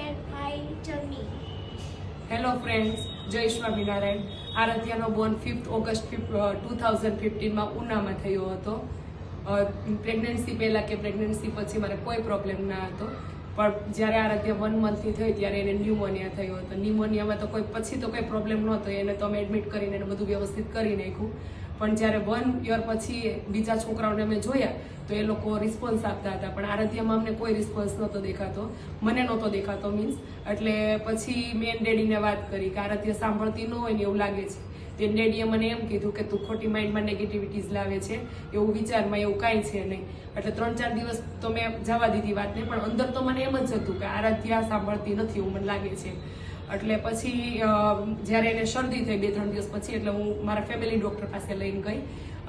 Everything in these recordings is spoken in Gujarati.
share my journey. Hello friends, જય સ્વામિનારાયણ. આરાધ્યાનો બોર્ન 5th ઓગસ્ટ 2015માં ઉનામાં થયો હતો. પ્રેગ્નન્સી પહેલાં કે પ્રેગ્નન્સી પછી મારે કોઈ પ્રોબ્લેમ ના હતો, પણ જ્યારે આરાધ્યા 1 મંથની થઈ ત્યારે એને ન્યુમોનિયા થયો હતો. ન્યુમોનિયામાં તો પછી તો કોઈ પ્રોબ્લેમ નહોતો, એને તો અમે એડમિટ કરીને એને બધું વ્યવસ્થિત કરી નાખ્યું. પણ જ્યારે 1 યર પછી બીજા છોકરાઓને અમે જોયા તો એ લોકો રિસ્પોન્સ આપતા હતા, પણ આરાધ્યામાં અમને કોઈ રિસ્પોન્સ નહોતો દેખાતો, મને નહોતો દેખાતો મીન્સ. એટલે પછી મેં ડેડીને વાત કરી કે આરાધ્યા સાંભળતી ન હોય ને એવું લાગે છે. તે ડેડીએ મને એમ કીધું કે તું ખોટી માઇન્ડમાં નેગેટિવિટીઝ લાવે છે, એવું વિચારમાં એવું કાંઈ છે નહીં. એટલે 3-4 દિવસ તો મેં જવા દીધી વાતને, પણ અંદર તો મને એમ જ હતું કે આરાધ્યા સાંભળતી નથી એવું મને લાગે છે. એટલે પછી જ્યારે એને શરદી થઈ 2-3 દિવસ પછી, એટલે હું મારા ફેમિલી ડૉક્ટર પાસે લઈને ગઈ.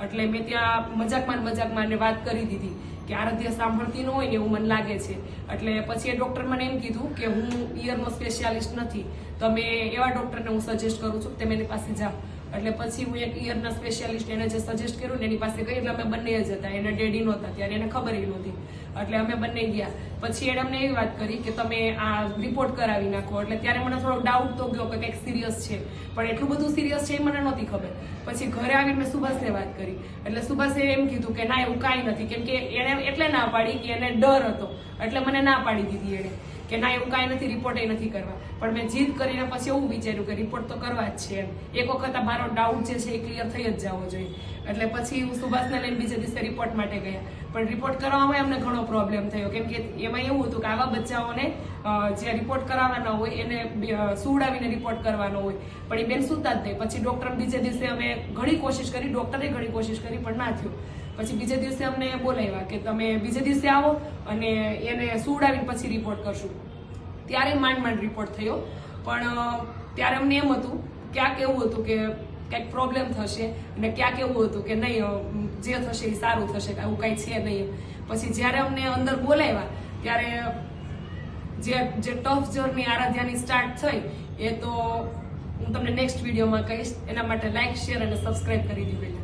એટલે મેં ત્યાં મજાકમાં એને વાત કરી દીધી કે આરાધ્યા સાંભળતી ન હોય ને એવું મને લાગે છે. એટલે પછી એ ડૉક્ટર મને એમ કીધું કે હું ઇયરનો સ્પેશિયાલિસ્ટ નથી, તમે એવા ડૉક્ટરને હું સજેસ્ટ કરું છું તમે એની પાસે જાઓ. એટલે પછી હું એક ઇયરના સ્પેશિયાલિસ્ટ એને જે સજેસ્ટ કર્યું ને એની પાસે ગઈ. એટલે અમે બંને જ હતા, એને ડેડી નહોતા ત્યારે, એને ખબર નહોતી. એટલે અમે બંને ગયા. પછી એણે અમને એવી વાત કરી કે તમે આ રિપોર્ટ કરાવી નાખો. એટલે ત્યારે મને થોડો ડાઉટ તો ગયો કે કંઈક સિરિયસ છે, પણ એટલું બધું સિરિયસ છે એ મને નહોતી ખબર. પછી ઘરે આવીને મેં સુભાષને વાત કરી. એટલે સુભાષે એમ કીધું કે ના એવું કાંઈ નથી, કેમ કે એને એટલે ના પાડી કે એને ડર હતો, એટલે મને ના પાડી દીધી એણે કે ના એવું કાંઈ નથી, રિપોર્ટ એ નથી કરવા. પણ મેં જીદ કરીને પછી એવું વિચાર્યું કે રિપોર્ટ તો કરવા જ છે એમ. એક વખત આ મારો ડાઉટ જે છે એ ક્લિયર થઈ જ જવો જોઈએ. એટલે પછી હું સુભાષને લઈને બીજા દિવસે રિપોર્ટ માટે ગયા. પણ રિપોર્ટ કરવામાં અમને ઘણો પ્રોબ્લેમ થયો, કેમ કે એમાં એવું હતું કે આવા બચ્ચાઓને જે રિપોર્ટ કરાવવાના હોય એને સુવડાવીને રિપોર્ટ કરવાનો હોય, પણ એ બેન સુતા જ નહીં. પછી ડૉક્ટર બીજા દિવસે અમે ઘણી કોશિશ કરી, ડૉક્ટરે ઘણી કોશિશ કરી, પણ ના થયું. પછી બીજા દિવસે અમને બોલાવ્યા કે તમે બીજા દિવસે આવો અને એને સુવડાવીને પછી રિપોર્ટ કરશું. ત્યારે માંડ રિપોર્ટ થયો. પણ ત્યારે અમને એમ હતું, ક્યાંક એવું હતું કે કંઈક પ્રોબ્લેમ થશે, અને ક્યાંક એવું હતું કે નહીં જે થશે એ સારું થશે, આવું કંઈ છે નહીં. પછી જ્યારે અમને અંદર બોલાવ્યા ત્યારે જે ટફ જર્ની આરાધ્યાની સ્ટાર્ટ થઈ એ તો હું તમને નેક્સ્ટ વિડીયોમાં કહીશ. એના માટે લાઈક, શેર અને સબસ્ક્રાઈબ કરી દીધું.